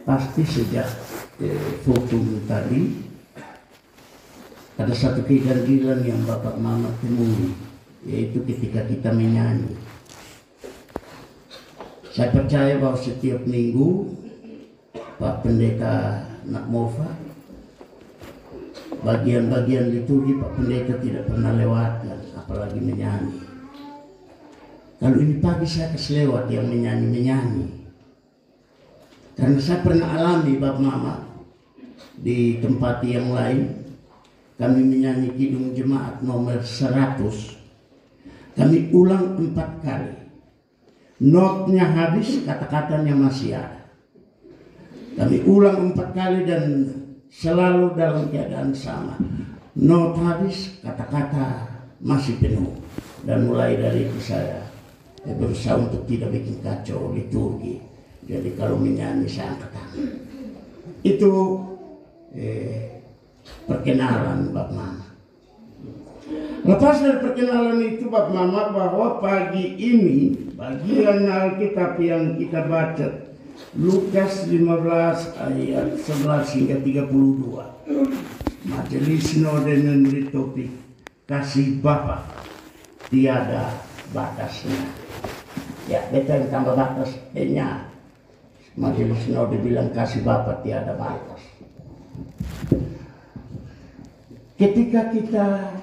Pasti sejak foto tadi ada satu kegagalan yang Bapak Mama temui, yaitu ketika kita menyanyi. Saya percaya bahwa setiap minggu Pak Pendeta Nakmova, bagian-bagian liturgi Pak Pendeta tidak pernah lewatkan, apalagi menyanyi. Kalau ini pagi saya kasih lewat yang menyanyi-menyanyi. Karena saya pernah alami Bapak Mama di tempat yang lain, kami menyanyi Kidung Jemaat nomor 100, kami ulang 4 kali. Notnya habis, kata-katanya masih ada. Kami ulang 4 kali dan selalu dalam keadaan sama. Not habis, kata-kata masih penuh. Dan mulai dari itu saya berusaha untuk tidak bikin kacau liturgi. Jadi kalau menyanyi saya angkat tangan. Itu perkenalan Bapak Mama. Lepas dari perkenalan itu Bapak Mama, bahwa pagi ini bagian Alkitab yang kita baca Lukas 15 ayat 11 hingga 32. Majelis Sinode memberi topik kasih Bapa tiada batasnya. Ya, betul tambah batas nya. Majelis Sinode bilang kasih Bapa tiada batas. Ketika kita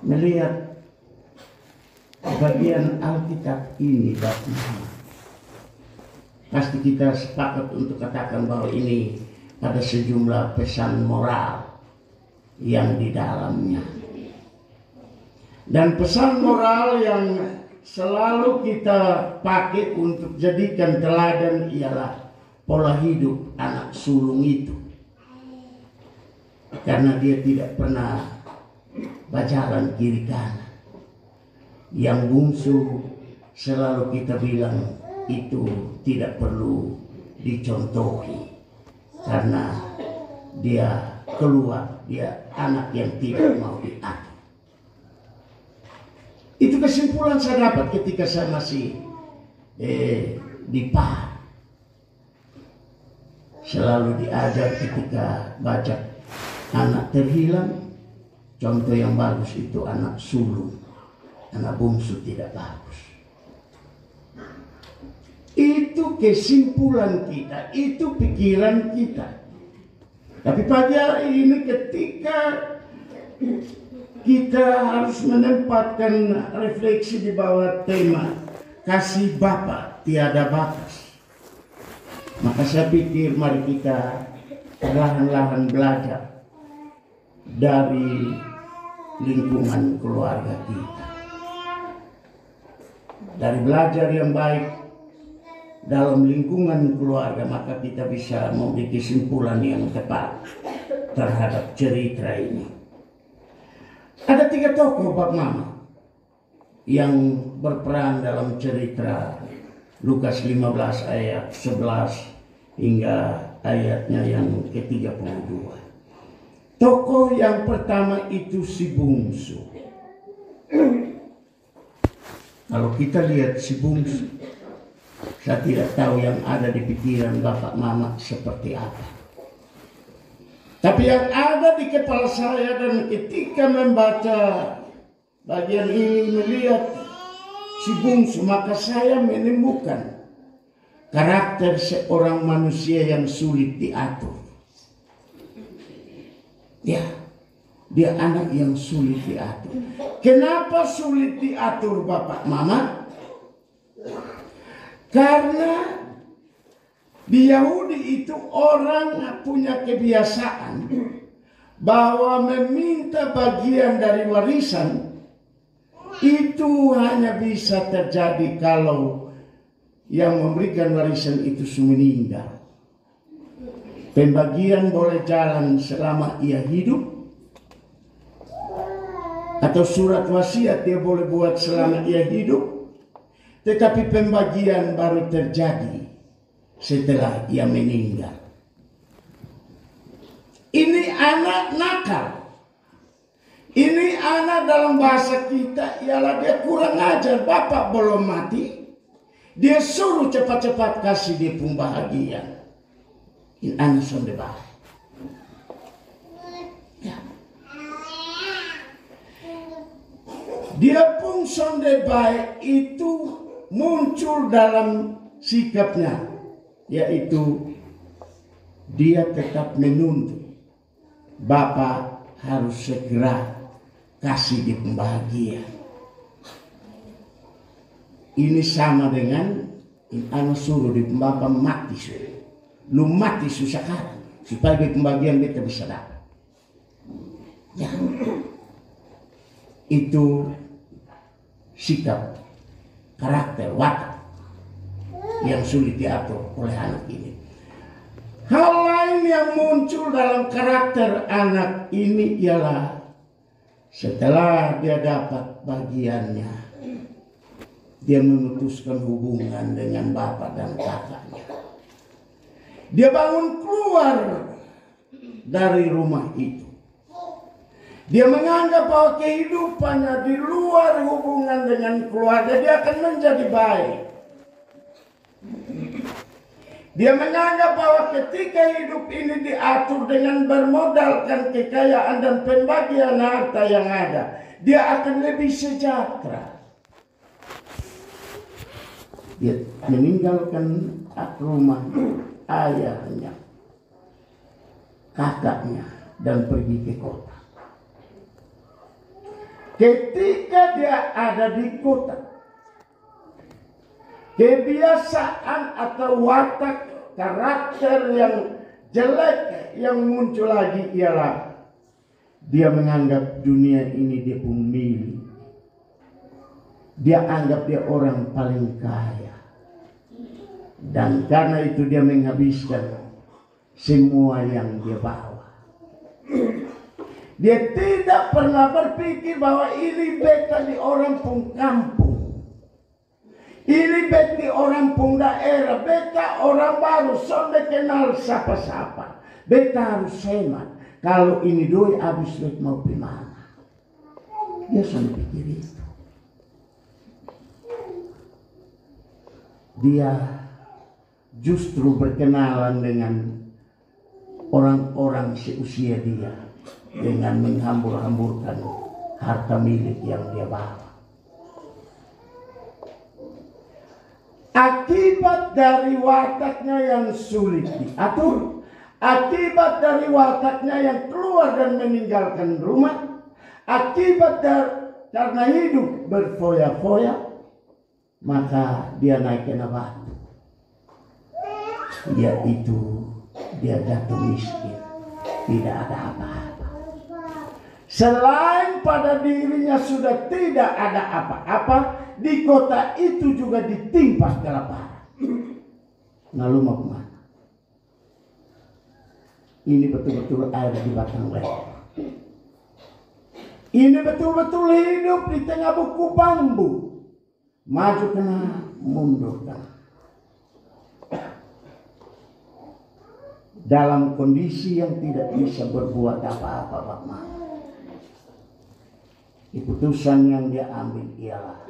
melihat bagian Alkitab ini, pasti kita sepakat untuk katakan bahwa ini ada sejumlah pesan moral yang di dalamnya. Dan pesan moral yang selalu kita pakai untuk jadikan teladan ialah pola hidup anak sulung itu. Karena dia tidak pernah berjalan kiri kanan. Yang bungsu selalu kita bilang itu tidak perlu dicontohi. Karena dia keluar, dia anak yang tidak mau diatur. Itu kesimpulan saya dapat ketika saya masih di PAR. Selalu diajar ketika baca anak terhilang, contoh yang bagus itu anak sulung, anak bungsu tidak bagus. Itu kesimpulan kita, itu pikiran kita. Tapi pagi hari ini ketika kita harus menempatkan refleksi di bawah tema kasih Bapa tiada batas, maka saya pikir mari kita perlahan-lahan belajar dari lingkungan keluarga kita. Dari belajar yang baik dalam lingkungan keluarga, maka kita bisa membuat kesimpulan yang tepat terhadap cerita ini. Ada 3 tokoh Bapak Mama yang berperan dalam cerita Lukas 15 ayat 11 hingga ayatnya yang ke-32. Tokoh yang pertama itu si bungsu. Kalau kita lihat si bungsu, saya tidak tahu yang ada di pikiran Bapak Mama seperti apa. Tapi yang ada di kepala saya dan ketika membaca bagian ini, melihat si bungsu, maka saya menemukan karakter seorang manusia yang sulit diatur. Ya, dia anak yang sulit diatur. Kenapa sulit diatur Bapak Mama? Karena di Yahudi itu orang punya kebiasaan bahwa meminta bagian dari warisan itu hanya bisa terjadi kalau yang memberikan warisan itu meninggal. Pembagian boleh jalan selama ia hidup, atau surat wasiat dia boleh buat selama ia hidup, tetapi pembagian baru terjadi setelah ia meninggal. Ini anak nakal. Ini anak dalam bahasa kita ialah dia kurang ajar. Bapak belum mati, Dia suruh cepat-cepat kasih dia pun bahagia. In anak sonde baik. Ya. Dia pun sonde baik itu muncul dalam sikapnya, yaitu dia tetap menuntut Bapak harus segera kasih dia pembahagiaan. Ini sama dengan anak suruh di Bapak mati sudah. Lu mati susah sekarang supaya di pembagian kita bisa dapat. Ya. Itu sikap, karakter, watak yang sulit diatur oleh anak ini. Hal lain yang muncul dalam karakter anak ini ialah setelah dia dapat bagiannya, dia memutuskan hubungan dengan bapak dan kakaknya. Dia bangun keluar dari rumah itu. Dia menganggap bahwa kehidupannya di luar hubungan dengan keluarga dia akan menjadi baik. Dia menganggap bahwa ketika hidup ini diatur dengan bermodalkan kekayaan dan pembagian harta yang ada, dia akan lebih sejahtera. Dia meninggalkan rumah ayahnya, kakaknya, dan pergi ke kota. Ketika dia ada di kota, kebiasaan atau watak karakter yang jelek yang muncul lagi ialah dia menganggap dunia ini dia pun milik. Dia anggap dia orang paling kaya. Dan karena itu dia menghabiskan semua yang dia bawa. Dia tidak pernah berpikir bahwa ini beta di orang pun kampung. Ini beta orang pun daerah. Beta orang baru. Sonde kenal siapa-siapa. Beta harus hemat. Kalau ini doi habis beta mau gimana. Dia sonde pikir itu. Dia justru berkenalan dengan orang-orang seusia dia dengan menghambur-hamburkan harta milik yang dia bawa. Akibat dari wataknya yang sulit diatur, akibat dari wataknya yang keluar dan meninggalkan rumah, akibat karena hidup berfoya-foya, maka dia naik kena batu. Yaitu dia jatuh miskin, tidak ada apa-apa. Selain pada dirinya sudah tidak ada apa-apa, di kota itu juga ditimpa kelaparan. Lalu mau kemana? Ini betul-betul air di batang leher. Ini betul-betul hidup di tengah buku bambu. Maju kena, mundur kena. Dalam kondisi yang tidak bisa berbuat apa-apa, Pak Ma. Keputusan yang dia ambil ialah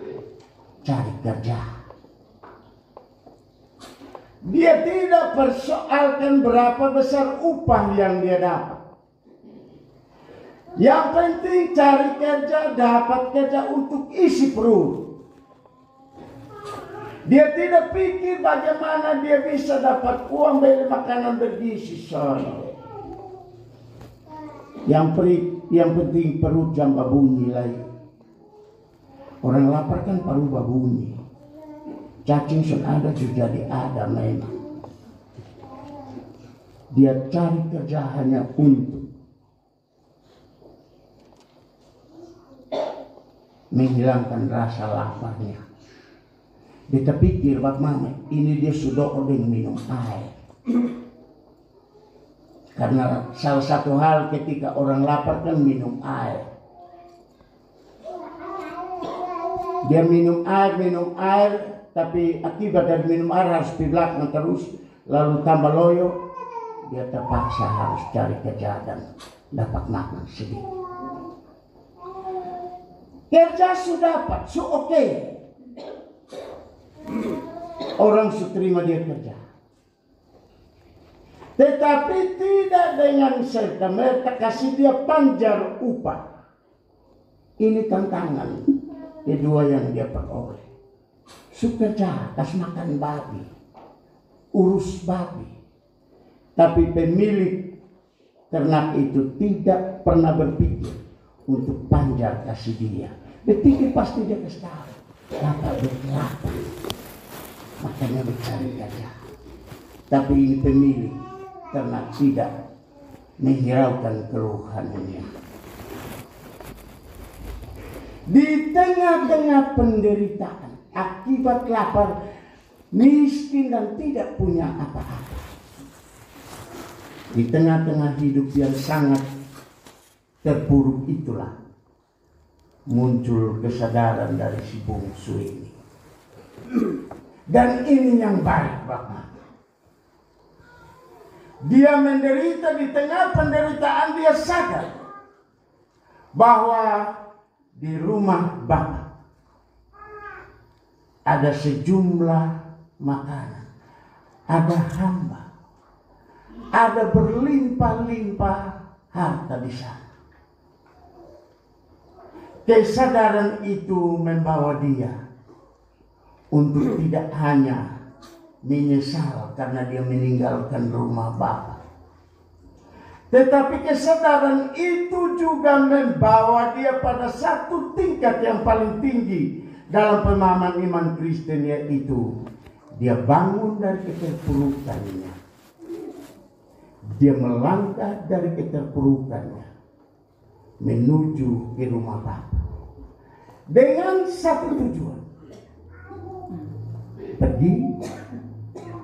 cari kerja. Dia tidak persoalkan berapa besar upah yang dia dapat. Yang penting cari kerja, dapat kerja untuk isi perut. Dia tidak pikir bagaimana dia bisa dapat uang beli makanan bergizi saja. Yang penting perut jamba bunyi lagi. Orang lapar kan perut babunyi. Cacing sun ada juga ada memang. Dia cari kerja hanya untuk menghilangkan rasa laparnya. Dia pikir Pak Mama, ini dia sudah odeng minum air. Karena salah satu hal ketika orang lapar kan minum air. Dia minum air, tapi akibat dari minum air harus di belakang terus, lalu tambah loyo, dia terpaksa harus cari kerja dan dapat makan sedikit. Kerja sudah dapat, oke. orang terima dia kerja. Tetapi tidak dengan serta-merta kasih dia panjar upah. Ini tantangan kedua yang dia peroleh. Suka kas makan babi, urus babi. Tapi pemilik ternak itu tidak pernah berpikir untuk panjar kasih dia. Berpikir pasti dia kasih tahu. Bapak berkelapa, makanya bercari gajah. Tapi ini pemilik ternak tidak menghiraukan keluhannya. Di tengah-tengah penderitaan akibat lapar, miskin dan tidak punya apa-apa, di tengah-tengah hidup yang sangat terpuruk itulah muncul kesadaran dari si bungsu ini. Dan ini yang baik, Bapak. Dia menderita, di tengah penderitaan dia sadar bahwa di rumah Bapak ada sejumlah makanan, ada hamba, ada berlimpah-limpah harta di sana. Kesadaran itu membawa dia untuk tidak hanya menyesal karena dia meninggalkan rumah Bapak, tetapi kesadaran itu juga membawa dia pada satu tingkat yang paling tinggi dalam pemahaman iman Kristen, yaitu dia bangun dari keterpurukannya. Dia melangkah dari keterpurukannya menuju ke rumah Bapa dengan satu tujuan: pergi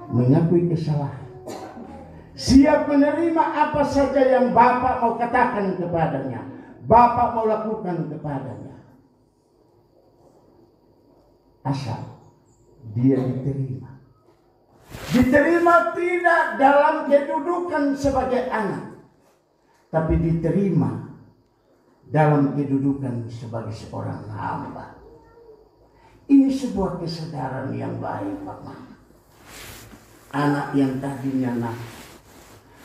mengakui kesalahan, siap menerima apa saja yang Bapak mau katakan kepadanya, Bapak mau lakukan kepadanya, asal dia diterima. Diterima tidak dalam kedudukan sebagai anak, tapi diterima dalam kedudukan sebagai seorang hamba. Ini sebuah kesadaran yang baik, Pak Mama. Anak yang tadinya nakal,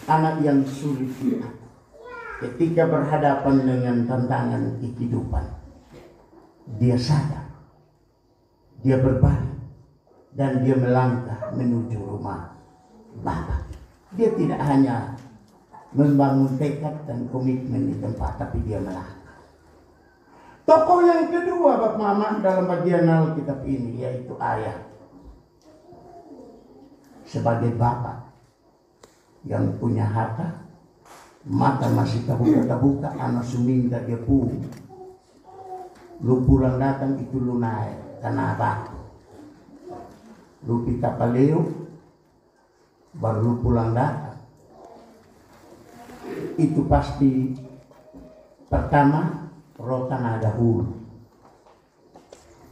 anak yang sulit diatur, ketika berhadapan dengan tantangan kehidupan, dia sadar, dia berbalik, dan dia melangkah menuju rumah Bapa. Dia tidak hanya membangun tekad dan komitmen di tempat, tapi dia melangkah. Tokoh yang kedua, Bapak Mama, dalam bagian Alkitab ini yaitu ayah. Sebagai bapak yang punya harta, mata masih terbuka-buka, anak suminda dia pun. Lu pulang datang itu lu naik karena apa? Lu pita paleo, baru lu pulang datang. Itu pasti pertama rotan ada hulu.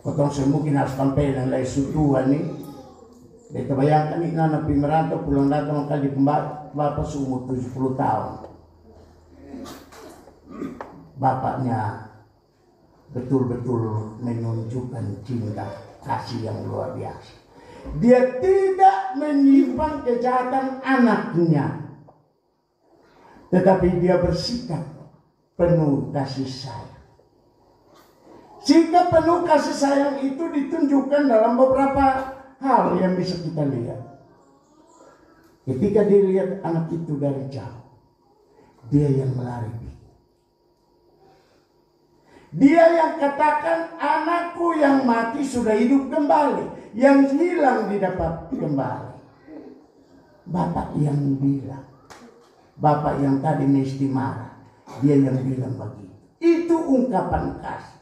Kotong semungkin harus sampai dan lain sutuhan nih. Kita bayangkan nih anak merantau pulang datang kali bapak seumur 70 tahun. Bapaknya betul-betul menunjukkan cinta kasih yang luar biasa. Dia tidak menyimpan kejahatan anaknya, tetapi dia bersikap penuh kasih sayang. Sikap penuh kasih sayang itu ditunjukkan dalam beberapa hal yang bisa kita lihat. Ketika dia lihat anak itu dari jauh, dia yang melari. Dia yang katakan, anakku yang mati sudah hidup kembali, yang hilang didapat kembali. Bapak yang bilang, bapak yang tadi mesti marah, dia yang bilang begitu. Itu ungkapan kasih,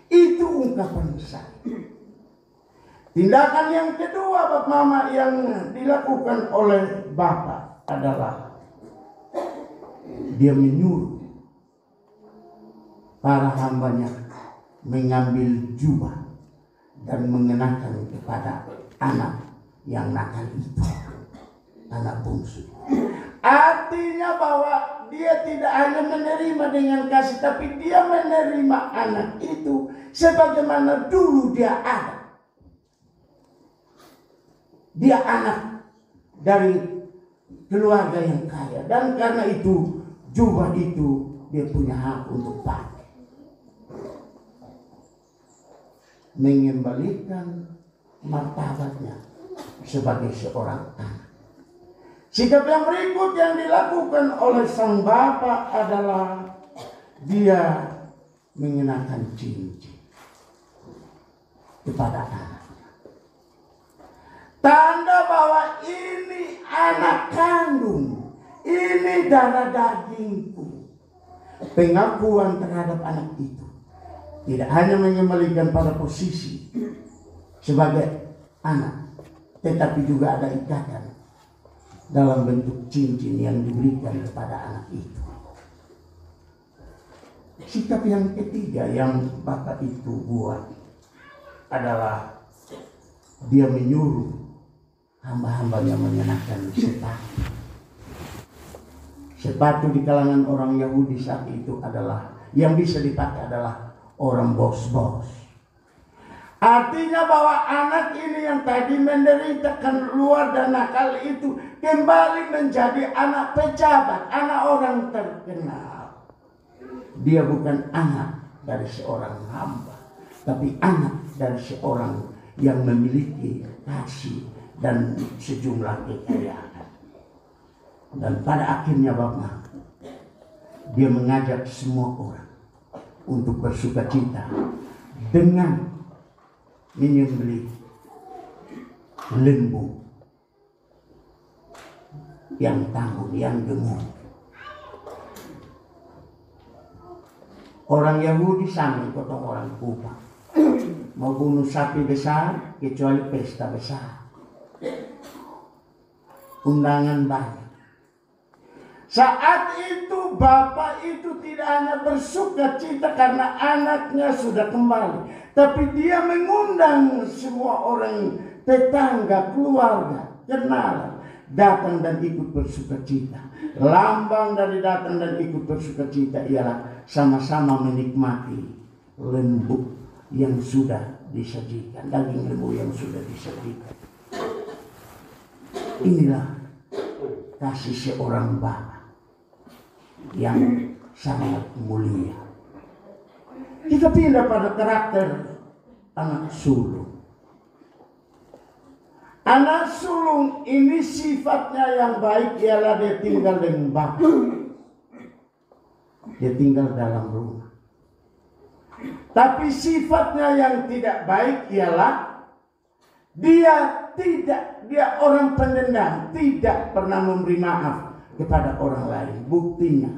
itu ungkapan sayang. Tindakan yang kedua, Bapak Mama, yang dilakukan oleh Bapak adalah dia menyuruh para hambanya mengambil jubah dan mengenakan kepada anak yang nakal itu, anak bungsu. Artinya bahwa dia tidak hanya menerima dengan kasih, tapi dia menerima anak itu sebagaimana dulu dia ada. dia anak dari keluarga yang kaya, dan karena itu jubah itu dia punya hak untuk pakai. Mengembalikan martabatnya sebagai seorang anak. Sikap yang berikut yang dilakukan oleh sang bapak adalah dia mengenakan cincin kepada anaknya. Tanda bahwa ini anak kandung, ini darah dagingku. Pengakuan terhadap anak itu tidak hanya mengembalikan pada posisi sebagai anak, tetapi juga ada ikatan dalam bentuk cincin yang diberikan kepada anak itu. Sikap yang ketiga yang bapak itu buat adalah dia menyuruh hamba-hambanya mengenakan sepatu. Sepatu di kalangan orang Yahudi saat itu adalah yang bisa dipakai adalah orang bos-bos. Artinya bahwa anak ini yang tadi menderita keluar dan nakal itu kembali menjadi anak pejabat, anak orang terkenal. Dia bukan anak dari seorang hamba, tapi anak dari seorang yang memiliki kasih dan sejumlah kekayaan. Dan pada akhirnya Bapak, dia mengajak semua orang untuk bersukacita dengan menyembelih lembu yang tangguh, yang gemuk. Orang Yahudi sama potong orang Kuba. Mau bunuh sapi besar kecuali pesta besar. Undangan banyak. Saat itu bapak itu tidak hanya bersuka cita karena anaknya sudah kembali, tapi dia mengundang semua orang tetangga, keluarga, kenalan datang dan ikut bersuka cita. Lambang dari datang dan ikut bersuka cita ialah sama-sama menikmati lembu yang sudah disajikan, daging lembu yang sudah disajikan. Inilah kasih seorang bapak yang sangat mulia. Kita pindah pada karakter anak sulung. Anak sulung ini sifatnya yang baik ialah dia tinggal dengan bapak. Dia tinggal dalam rumah. Tapi sifatnya yang tidak baik ialah dia orang pendendam, tidak pernah memberi maaf kepada orang lain. Buktinya,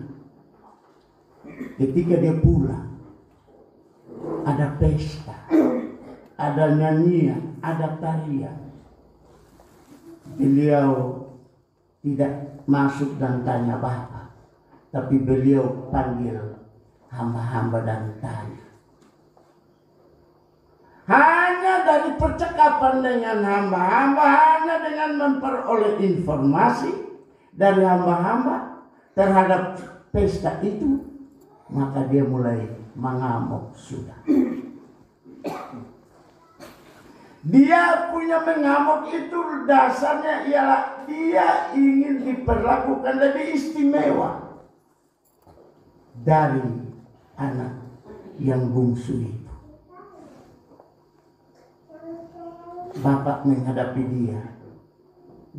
ketika dia pulang, ada pesta, ada nyanyian, ada tarian. Beliau tidak masuk dan tanya bapak, tapi beliau panggil hamba-hamba dan tanya. Hanya dari percakapan dengan hamba-hamba, hanya dengan memperoleh informasi dari hamba-hamba terhadap pesta itu, maka dia mulai mengamuk sudah. Dia punya mengamuk itu dasarnya ialah dia ingin diperlakukan lebih istimewa dari anak yang bungsu itu. Bapak menghadapi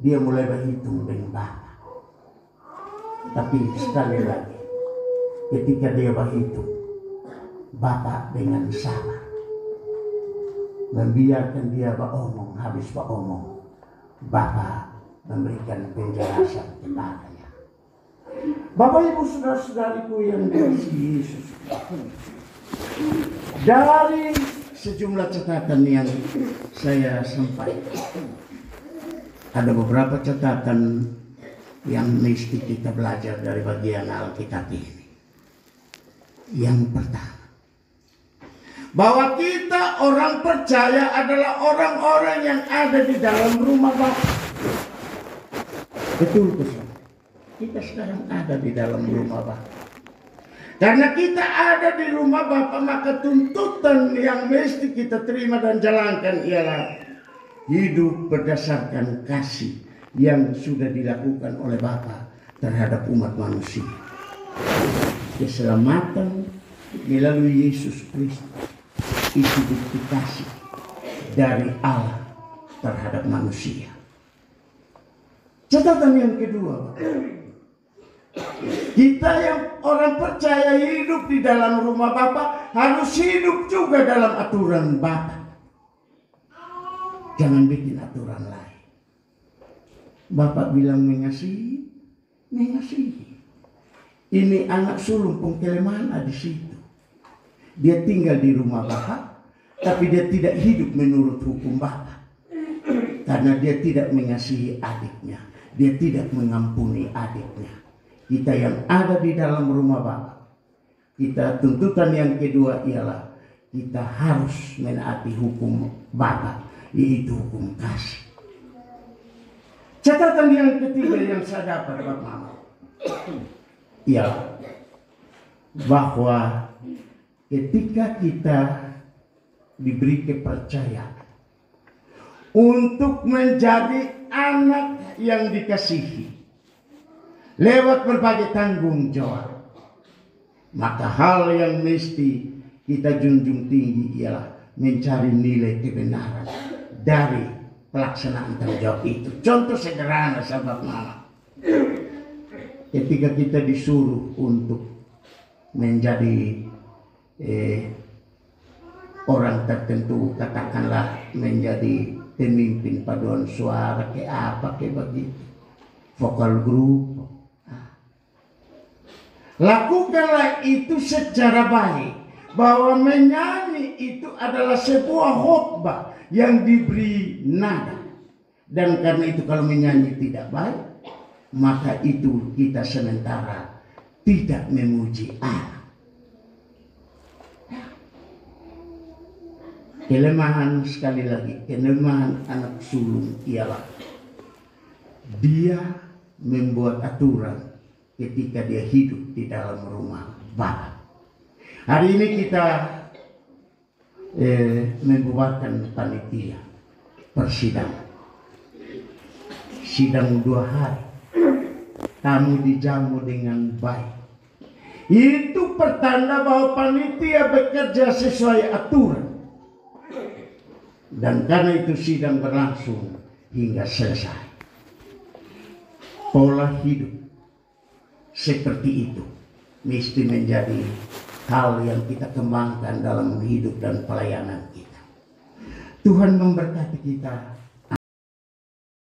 dia mulai berhitung dengan bapak. Tapi sekali lagi, ketika dia berhitung, bapak dengan sabar membiarkan dia beromong. Habis beromong, bapak memberikan penjelasan kepadanya. Bapak Ibu saudara-saudariku yang dikasihi Yesus, dari sejumlah catatan yang saya sampaikan, ada beberapa catatan yang mesti kita belajar dari bagian Alkitab ini. Yang pertama, bahwa kita orang percaya adalah orang-orang yang ada di dalam rumah Bapa. Betul betul. Kita sekarang ada di dalam rumah Bapa. Karena kita ada di rumah Bapa, maka tuntutan yang mesti kita terima dan jalankan ialah hidup berdasarkan kasih yang sudah dilakukan oleh Bapa terhadap umat manusia. Keselamatan melalui Yesus Kristus itu bukti kasih dari Allah terhadap manusia. Catatan yang kedua, kita yang orang percaya hidup di dalam rumah Bapa harus hidup juga dalam aturan Bapa. Jangan bikin aturan lain. Bapak bilang mengasihi, mengasihi. Ini anak sulung pengkelemahan ada di situ. Dia tinggal di rumah Bapak, tapi dia tidak hidup menurut hukum Bapak. Karena dia tidak mengasihi adiknya. Dia tidak mengampuni adiknya. Kita yang ada di dalam rumah Bapak, kita tuntutan yang kedua ialah kita harus menaati hukum Bapak, yaitu hukum kasih. Catatan yang ketiga yang saya dapat Bapak ialah bahwa ketika kita diberi kepercayaan untuk menjadi anak yang dikasihi lewat berbagai tanggung jawab, maka hal yang mesti kita junjung tinggi ialah mencari nilai kebenaran dari pelaksanaan tanggung jawab itu. Contoh sederhana sahabat mama, ketika kita disuruh untuk menjadi orang tertentu, katakanlah menjadi pemimpin paduan suara kayak apa kayak begitu, vokal grup, lakukanlah itu secara baik, bahwa menyanyi itu adalah sebuah khotbah yang diberi nada. Dan karena itu kalau menyanyi tidak baik, maka itu kita sementara tidak memuji Allah. Kelemahan, sekali lagi, kelemahan anak sulung ialah dia membuat aturan ketika dia hidup di dalam rumah Bapa. Hari ini kita membuatkan panitia persidangan. Sidang 2 hari. Tamu dijamu dengan baik. Itu pertanda bahwa panitia bekerja sesuai aturan. Dan karena itu sidang berlangsung hingga selesai. Pola hidup seperti itu mesti menjadi hal yang kita kembangkan dalam hidup dan pelayanan kita. Tuhan memberkati kita